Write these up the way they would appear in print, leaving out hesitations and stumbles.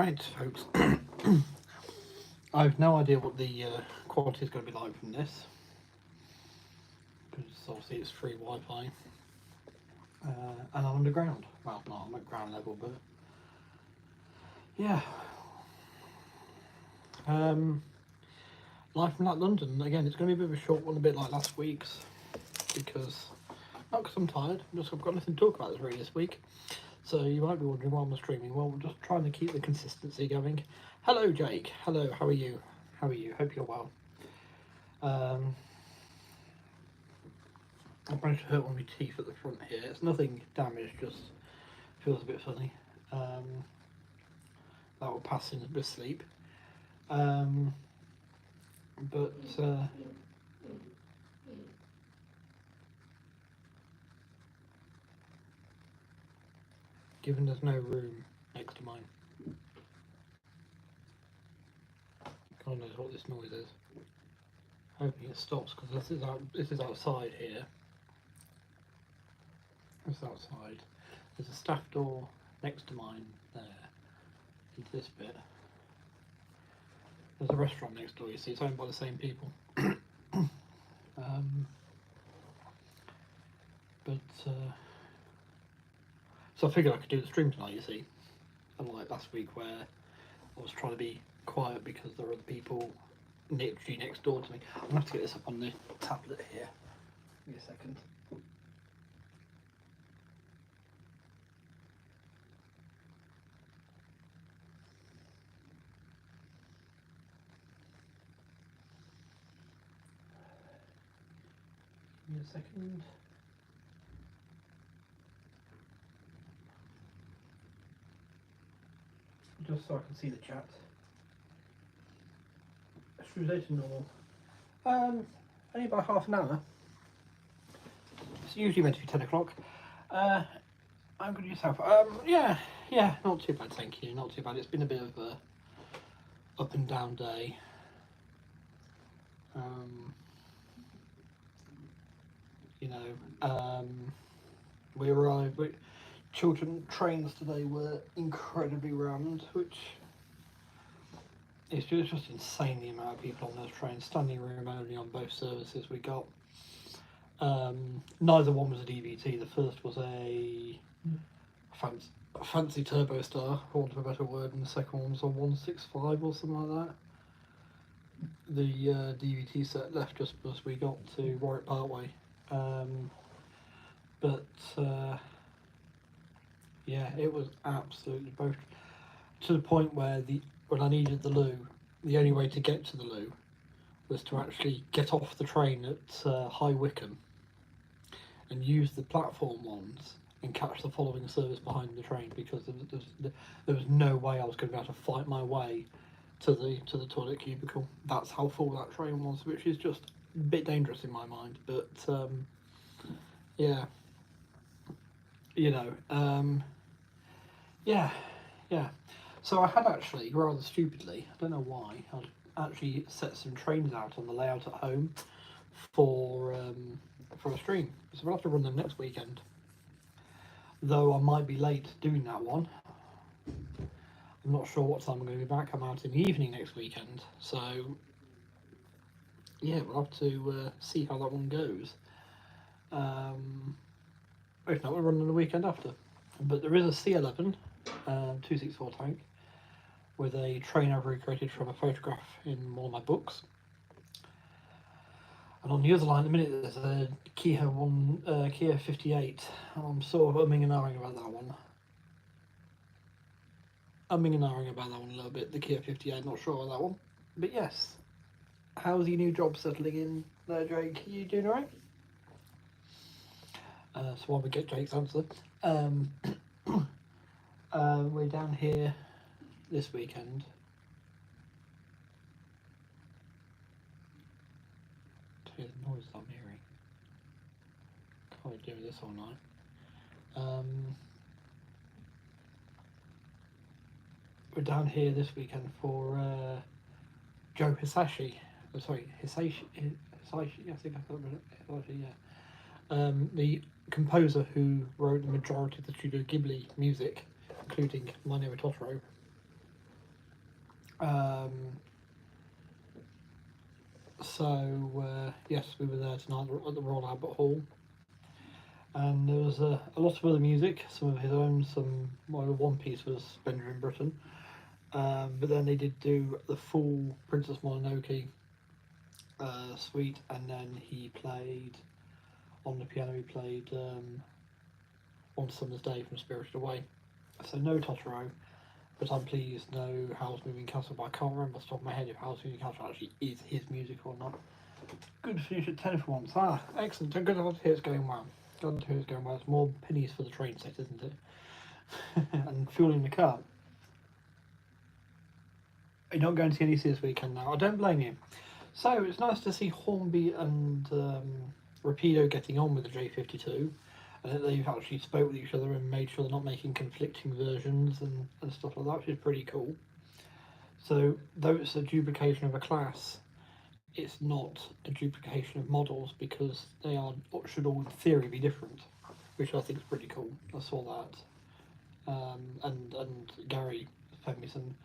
Right, folks. I have no idea what the quality is going to be like from this, because obviously it's free Wi-Fi, and I'm underground. Well, not I'm at ground level, but yeah. Live from London. Again, it's going to be a bit of a short one, a bit like last week's, because not because I'm tired. I've got nothing to talk about really this week. So you might be wondering why I'm streaming. Well, we're just trying to keep the consistency going. Hello, Jake. Hello. How are you? How are you? Hope you're well. I managed to hurt one of my teeth at the front here. It's nothing damaged, just feels a bit funny. That will pass in with sleep. But given there's no room next to mine, God knows what this noise is. Hoping it stops, because this is outside here. This is outside. There's a staff door next to mine there. Into this bit. There's a restaurant next door. You see, it's owned by the same people. So I figured I could do the stream tonight. You see, unlike last week where I was trying to be quiet because there are other people literally next door to me. I'm gonna have to get this up on the tablet here. Give me a second. Give me a second. Just so I can see the chat. Tuesday to normal. Only about half an hour. It's usually meant to be 10 o'clock. I'm good yourself. Yeah, not too bad, thank you. Not too bad. It's been a bit of a up and down day. We arrived. Children trains today were incredibly rammed, which is just insane, the amount of people on those trains. Standing room only on both services we got. Neither one was a DVT. The first was a fancy Turbo Star, for want of a better word, and the second one was a 165 or something like that. The DVT set left just as we got to Warwick Parkway. Yeah, it was absolutely both, to the point where when I needed the loo, the only way to get to the loo was to actually get off the train at High Wycombe and use the platform ones and catch the following service behind the train, because there was no way I was going to be able to fight my way to the toilet cubicle. That's how full that train was, which is just a bit dangerous in my mind. But yeah, yeah. So I had actually, rather stupidly, I don't know why, I'd actually set some trains out on the layout at home for a stream. So we'll have to run them next weekend. Though I might be late doing that one. I'm not sure what time I'm going to be back. I'm out in the evening next weekend. So yeah, we'll have to see how that one goes. If not, we'll run on the weekend after. But there is a C11 264 tank with a train I've recreated from a photograph in one of my books. And on the other line at the minute there's a Kia 58, and I'm sort of umming and ahhing about that one. A little bit, the Kia 58, not sure about that one. But yes, how's your new job settling in there, Jake? Are you doing alright? So while we get Jake's answer, we're down here this weekend. Tell you the noise I'm hearing. Can't do this all night. We're down here this weekend for Joe Hisashi. Oh, sorry, Hisashi. I think I thought Hisashi. Yeah. The composer who wrote the majority of the Studio Ghibli music, including My Neighbor Totoro. Um, yes, we were there tonight at the Royal Albert Hall, and there was a lot of other music, some of his own, one piece was Benjamin Britten, but then they did do the full Princess Mononoke suite, and then he played on the piano. He played On Summer's Day from Spirited Away. So no Totoro, but I'm pleased no Howl's Moving Castle. But I can't remember off the top of my head if Howl's Moving Castle actually is his music or not. Good finish at 10 for once. Excellent. Good to hear it's going well. Glad to hear it's going well. It's more pennies for the train set, isn't it? And fueling the car. You're not going to see any this weekend now. I don't blame you. So it's nice to see Hornby and Rapido getting on with the J52, and that they've actually spoke with each other and made sure they're not making conflicting versions and stuff like that, which is pretty cool. So though it's a duplication of a class, it's not a duplication of models, because they should all in theory be different, which I think is pretty cool. I saw that, and Gary sent me some,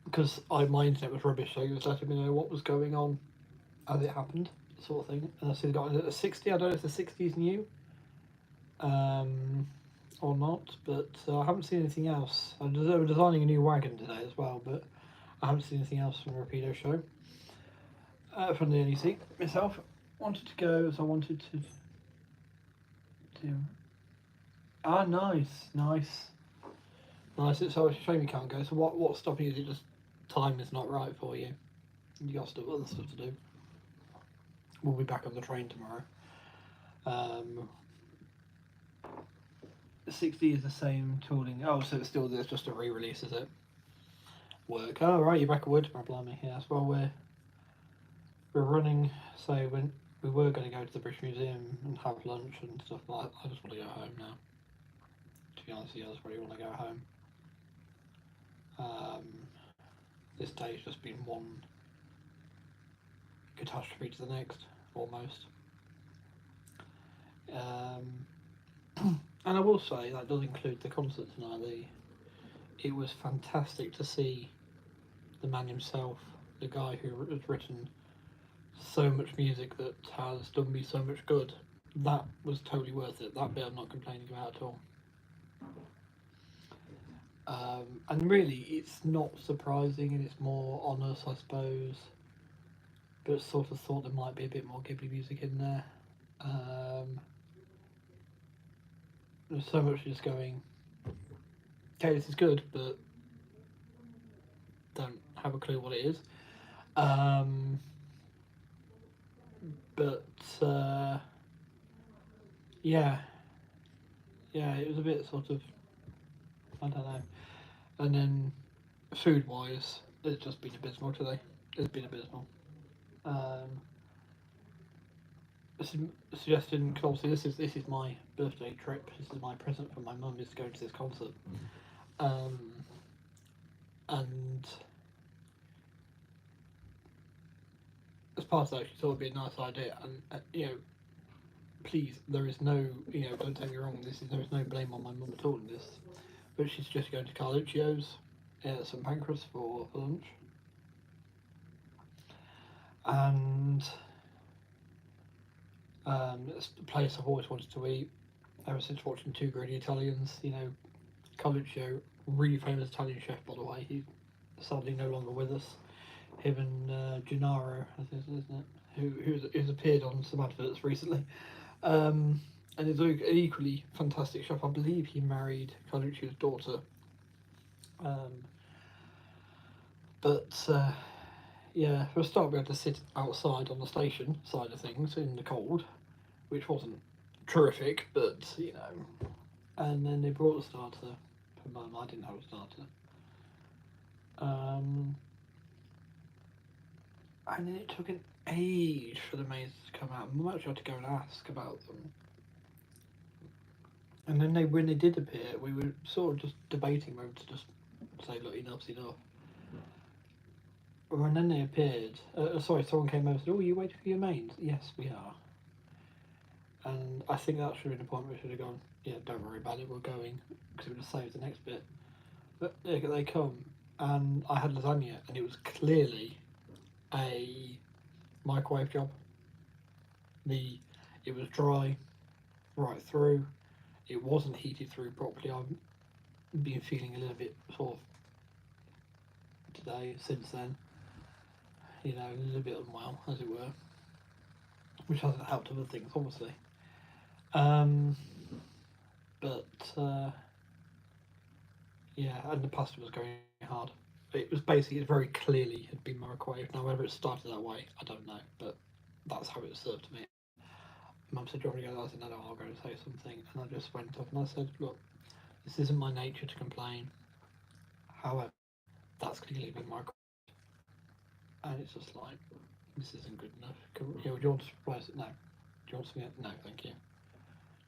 because my internet was rubbish, so he was letting me know what was going on as it happened, sort of thing. And I see they got a 60. I don't know if the 60 is new or not, but I haven't seen anything else. They were designing a new wagon today as well, but I haven't seen anything else from the Rapido show. From the NEC myself, wanted to go, so I wanted to do. Nice. It's a shame you can't go. So what's stopping you? Is it just time is not right for you? You got other stuff to do. We'll be back on the train tomorrow. 60 is the same tooling. Oh, so it's just a re-release, is it? Work. Oh, right, you're back at wood. My blimey. Yes. Well, we're running. So when we were going to go to the British Museum and have lunch and stuff, but I just want to go home now. To be honest with you, I just really want to go home. This day's just been one catastrophe to the next, almost. And I will say that does include the concert tonight. It was fantastic to see the man himself, the guy who has written so much music that has done me so much good. That was totally worth it. That bit I'm not complaining about at all. And really, it's not surprising, and it's more honest, I suppose. But sort of thought there might be a bit more Ghibli music in there. There's so much just going, okay, this is good, but don't have a clue what it is. Yeah, it was a bit sort of, I don't know. And then food-wise, it's just been abysmal today. It's been abysmal. Suggestion, because obviously this is my birthday trip. This is my present from my mum, is to go to this concert. And as part of that, she thought it'd be a nice idea. And please, there is no, don't take me wrong. There is no blame on my mum at all in this. But she suggested going to Carluccio's at St Pancras for lunch. And it's a place I've always wanted to eat ever since watching Two Greedy Italians. Carluccio, really famous Italian chef, by the way. He's sadly no longer with us. Him and Gennaro, I think, isn't it? Who's appeared on some adverts recently. And he's an equally fantastic chef. I believe he married Carluccio's daughter. For a start, we had to sit outside on the station side of things in the cold, which wasn't terrific, but And then they brought a starter for Mum. I didn't have a starter. And then it took an age for the maids to come out. Mum actually had to go and ask about them. And then when they did appear, we were sort of just debating whether to just say, look, enough's enough. And then they appeared. Someone came over and said, oh, are you waiting for your mains? Yes, we are. And I think that should have been a point where we should have gone, yeah, don't worry about it, we're going, because it would have saved the next bit. But they come, and I had lasagna, and it was clearly a microwave job. It was dry right through. It wasn't heated through properly. I've been feeling a little bit sort of today since then. You know, a little bit unwell, as it were, which hasn't helped other things, obviously. Um, but yeah, and the pasta was going hard. It was basically, it very clearly had been microwaved. Now, whether it started that way, I don't know, but that's how it was served to me. Mum said, "Do you want to go?" I said, "No, I'll go and say something." And I just went up and I said, "Look, this isn't my nature to complain. However, that's clearly been microwaved." And it's just like, this isn't good enough. Do you want to replace it? No. Do you want something? No, thank you.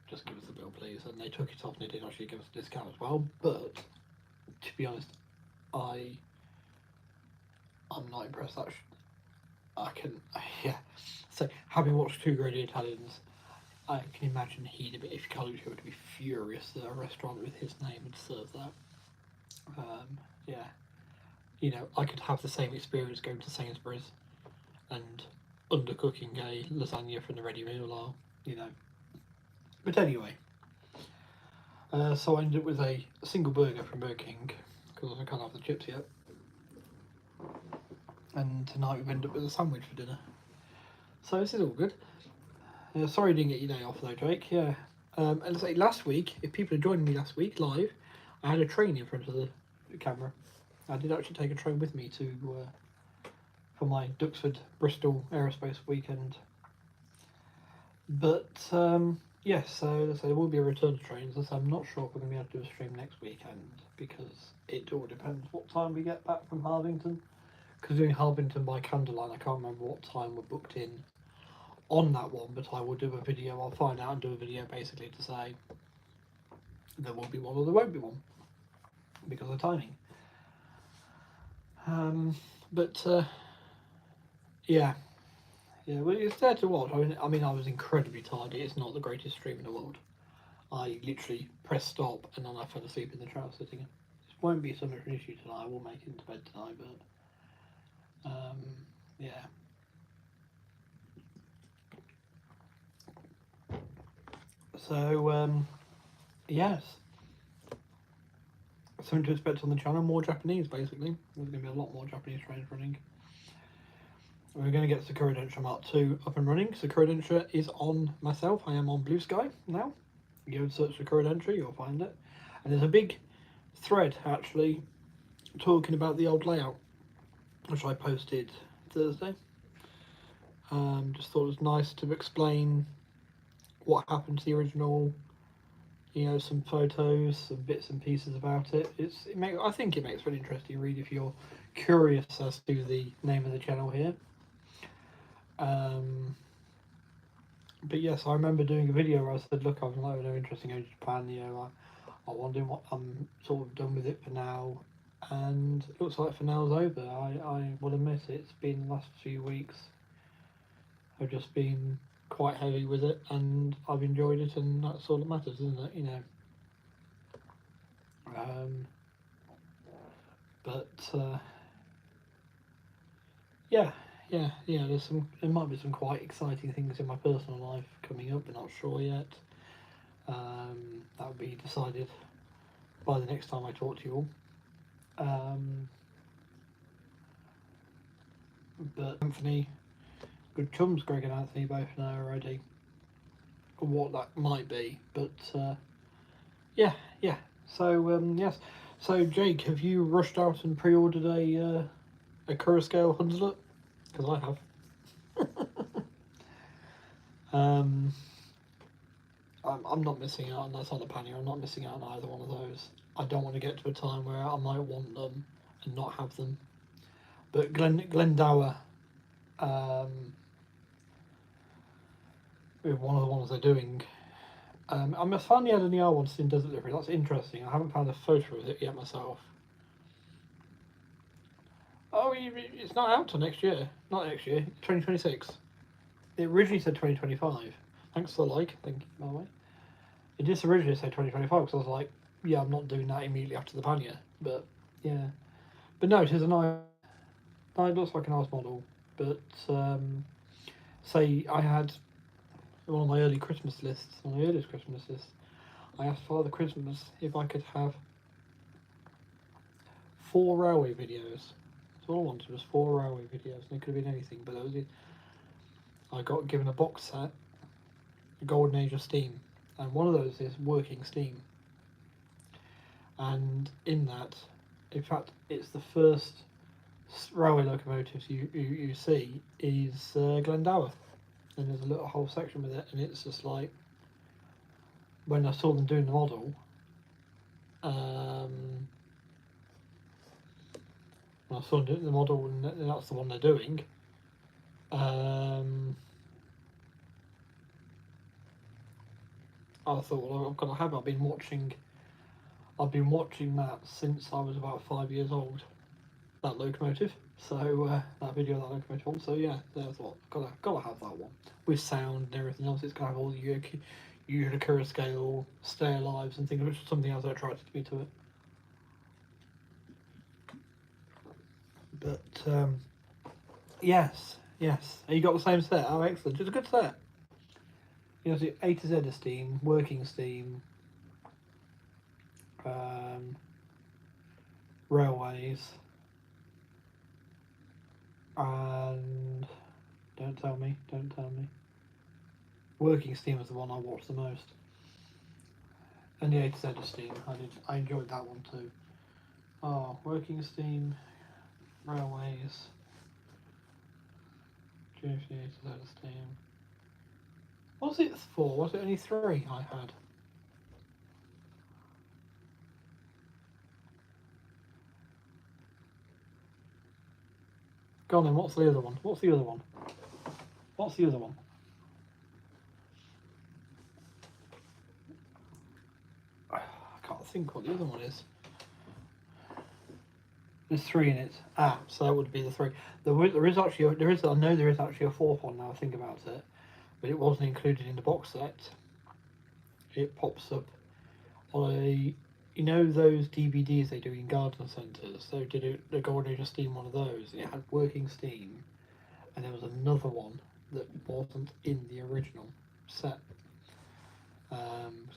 Just give us the bill, please. And they took it off and they did actually give us a discount as well. But to be honest, I'm not impressed. I can, yeah. So having watched Two Great Italians, I can imagine if Carluccio would be furious that a restaurant with his name would serve that. Yeah, you know, I could have the same experience going to Sainsbury's and undercooking a lasagna from the ready meal aisle, you know. But anyway, so I ended up with a single burger from Burger King because I can't have the chips yet. And tonight we've ended up with a sandwich for dinner. So this is all good. Sorry I didn't get your day off though, Drake. Yeah. And say last week, if people had joined me last week live, I had a train in front of the camera. I did actually take a train with me to for my Duxford Bristol Aerospace weekend. But yes, so there will be a return to trains. So I'm not sure if we're going to be able to do a stream next weekend because it all depends what time we get back from Harvington. Because doing Harvington by candlelight, I can't remember what time we're booked in on that one, but I will do a video. I'll find out and do a video basically to say there will be one or there won't be one because of timing. But yeah, well, it's there to watch. I mean, I was incredibly tired. It's not the greatest stream in the world. I literally pressed stop and then I fell asleep in the chair sitting. It won't be so much an issue tonight. I will make it into bed tonight, but yeah. So yes, something to expect on the channel. More Japanese, basically. There's going to be a lot more Japanese trains running. We're going to get Sakura Densha Mark 2 up and running. Sakura Densha is on myself. I am on Blue Sky now. You go and search Sakura Densha, you'll find it. And there's a big thread actually talking about the old layout, which I posted Thursday. Just thought it was nice to explain what happened to the original, you know, some photos, some bits and pieces about it. I think it makes for an interesting read if you're curious as to the name of the channel here. But yes, I remember doing a video where I said, look, I'm no interest in going to Japan, you know, I want to do what I'm sort of done with it for now, and it looks like for now is over. I will admit it's been the last few weeks have just been quite heavy with it, and I've enjoyed it, and that's all that matters, isn't it, you know. But yeah, there might be some quite exciting things in my personal life coming up. We're not sure yet. That will be decided by the next time I talk to you all. But Anthony, good chums, Greg and Anthony both know already what that might be. But yeah. So yes. So Jake, have you rushed out and pre-ordered a Kuroscale Hunslet? Because I have. I'm not missing out on that on the pannier. I'm not missing out on either one of those. I don't want to get to a time where I might want them and not have them. But Glendower, with one of the ones they're doing, I finally had an ER one in desert delivery. That's interesting. I haven't found a photo of it yet myself. Oh, it's not out till next year. Not next year. 2026. It originally said 2025. Thanks for the like. Thank you, by the way. It did originally say 2025 because I was like, yeah, I'm not doing that immediately after the pannier. But yeah. But no, it is a nice. No, it looks like a nice model. But say I had one of my early Christmas lists, one of the earliest Christmas lists. I asked Father Christmas if I could have 4 railway videos. So all I wanted was 4 railway videos, and it could have been anything. But that was it. I got given a box set, the Golden Age of Steam, and one of those is working steam. And in that, in fact, it's the first railway locomotives you see is Glendower, and there's a little whole section with it, and it's just like when I saw them doing the model. When I saw them doing the model, and that's the one they're doing. I thought, well, I've got to have it. I've been watching that since I was about 5 years old. That locomotive. So that video of that locomotive one. So yeah, I thought gotta have that one with sound and everything else. It's gonna have all the Unicura scale stay alives and things, which is something else that attracted me to it. But yes. You got the same set. Oh, excellent! It's a good set. You know, so A to Z of steam, working steam, railways, and don't tell me. Working steam was the one I watched the most, and the A to Z of steam. I enjoyed that one too. Oh, working steam, railways, GFC A to Z of steam. What was it for? Was it only 3 I had? Go on then, what's the other one? I can't think what the other one is. There's 3 in it. So that would be the 3. I know there is actually a 4th one now I think about it, but it wasn't included in the box set. It pops up on those DVDs they do in garden centres. So did the Golden Age of Steam one of those. And it had working steam, and there was another one that wasn't in the original set. So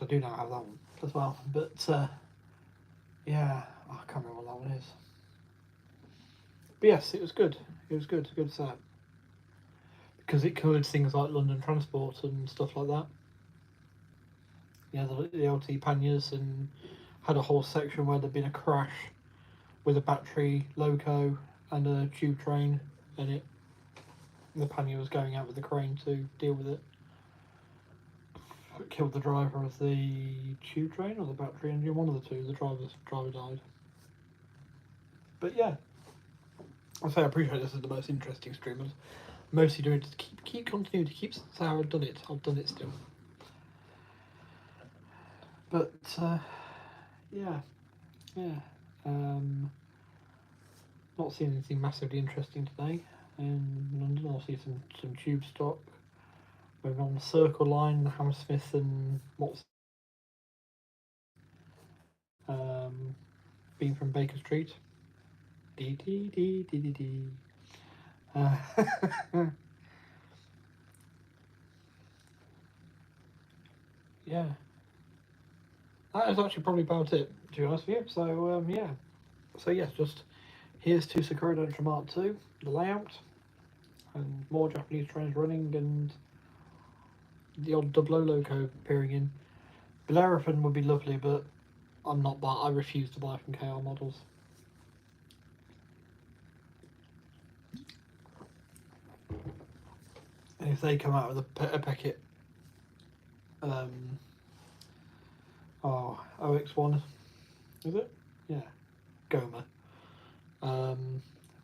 I do now have that one as well. But yeah, I can't remember what that one is. But yes, it was good. It was good. A good set because it covered things like London Transport and stuff like that. Yeah, the LT panniers, and had a whole section where there'd been a crash with a battery loco and a tube train, and the pannier was going out with the crane to deal with it. It killed the driver of the tube train or the battery engine, one of the two. The driver died. But yeah, I appreciate this is the most interesting stream. I'm mostly doing it to keep continuing to keep how I've done it. I've done it still. But yeah. Not seeing anything massively interesting today in London. I'll see some tube stock. We're on the Circle Line, the Hammersmith and what's being from Baker Street. D. Yeah. That is actually probably about it, to be honest with you. So yeah. So yes, just here's to Sakura Densha Mark II, the layout, and more Japanese trains running, and the odd double O loco appearing in. Bellerophon would be lovely, but I refuse to buy from KR Models. And if they come out with a Peckett OX1, is it? Yeah, Goma.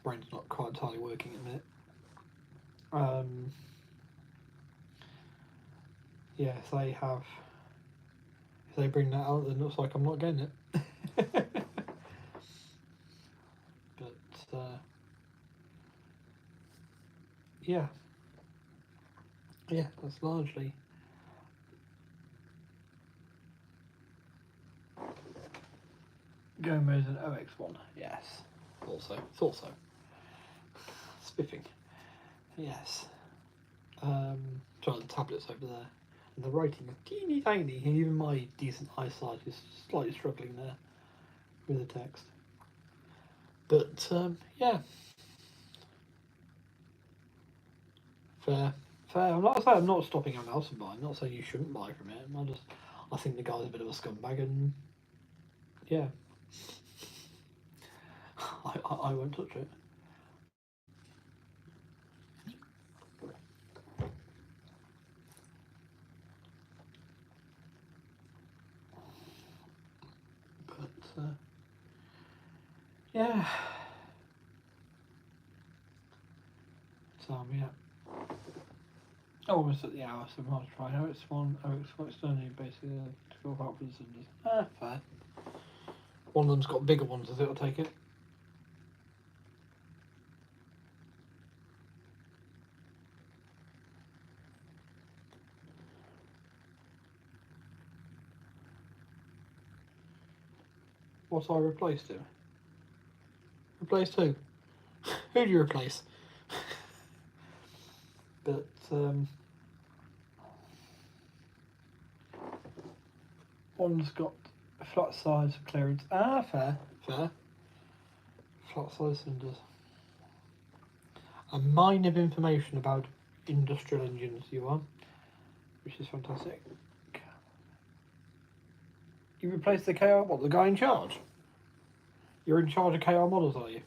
Brain's not quite entirely working at the minute. Yeah, if they bring that out, then it looks like I'm not getting it. But yeah, that's largely Gomez and OX1. Yes. Thought so. Spiffing. Yes. Sorry, the tablet's over there. And the writing is teeny tiny. Even my decent eyesight is slightly struggling there with the text. But, yeah. Fair. I'm not saying I'm not stopping anyone else from buying. I'm not saying you shouldn't buy from it. I think the guy's a bit of a scumbag, and yeah, I won't touch it. But yeah. So yeah. Oh, almost at the hour, so we might try. Oh, it's only basically to go backwards and just fair. One of them's got bigger ones, I think I'll take it. What I replaced him? Replaced who? Who do you replace? But one's got a flat size clearance. Fair. Flat size cylinders. A mine of information about industrial engines you are, which is fantastic. You replaced the KR, what, the guy in charge? You're in charge of KR models, are you?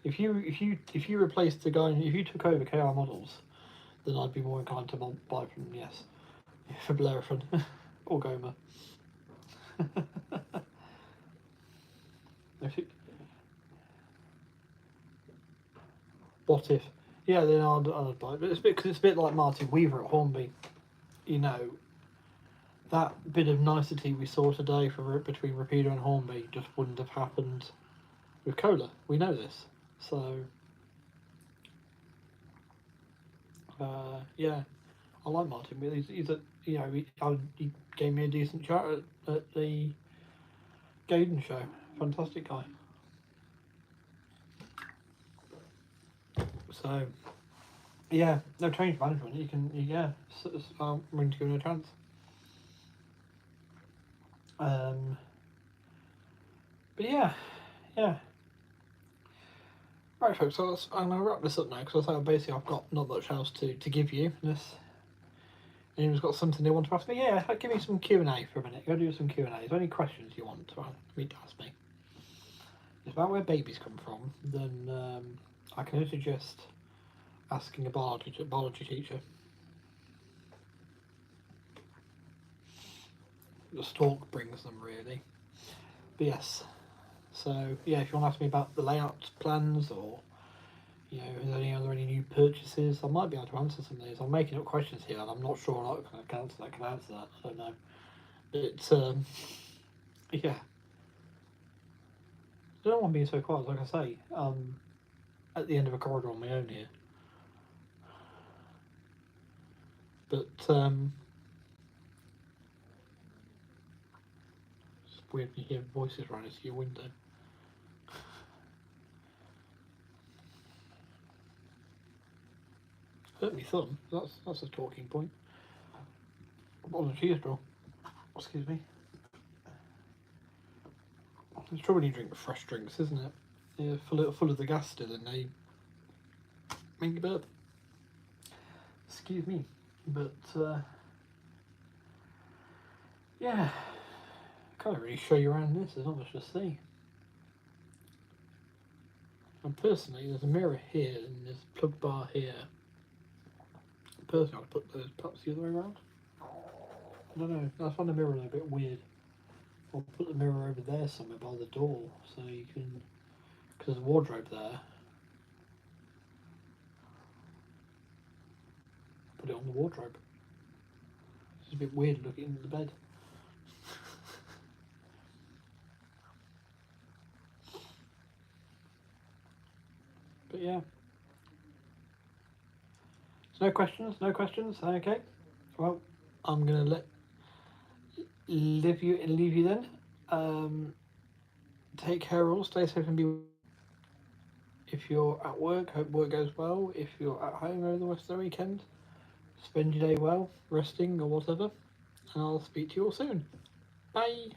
If you replaced the guy, if you took over KR models, then I'd be more inclined to buy from yes, for Bellerophon or Goma. What if? Yeah, then I'd buy it. But it's a bit like Martin Weaver at Hornby. You know, that bit of nicety we saw today between Rapido and Hornby just wouldn't have happened with Cola. We know this. So, yeah, I like Martin. He's a, you know, he gave me a decent chat at the Gaydon show. Fantastic guy. So, yeah, no change management. I'm willing to give it a chance. But yeah. Right, folks. So I'm going to wrap this up now because I say basically I've got not much else to give you. Unless anyone's got something they want to ask me, yeah, give me some Q&A for a minute. Go do some Q&A. Is there any questions you want to ask me? If about where babies come from, then I can only suggest asking a biology teacher. The stalk brings them, really. But yes. So yeah, if you want to ask me about the layout plans or you know, are there any new purchases, I might be able to answer some of these. I'm making up questions here, and I'm not sure I can answer that. I don't know. But yeah. I don't want to be so quiet. Like I say, at the end of a corridor on my own here. But it's weird when you hear voices running through your window. Hurt me thumb. That's a talking point. Bottle of cheese draw. Excuse me. It's trouble when you drink fresh drinks, isn't it? Yeah, full of the gas still, and they make you burp. Excuse me. But yeah, I can't really show you around this. There's not much to see. And personally, there's a mirror here and there's a plug bar here. Personally, I'd put those perhaps the other way around. I don't know. I find the mirror a bit weird. I'll put the mirror over there somewhere by the door so you can, because there's a wardrobe there. Put it on the wardrobe. It's a bit weird looking into the bed. But yeah. So no questions. Okay. Well, I'm gonna leave you then. Take care all, stay safe and be. If you're at work, hope work goes well. If you're at home over the rest of the weekend, spend your day well, resting or whatever. And I'll speak to you all soon. Bye.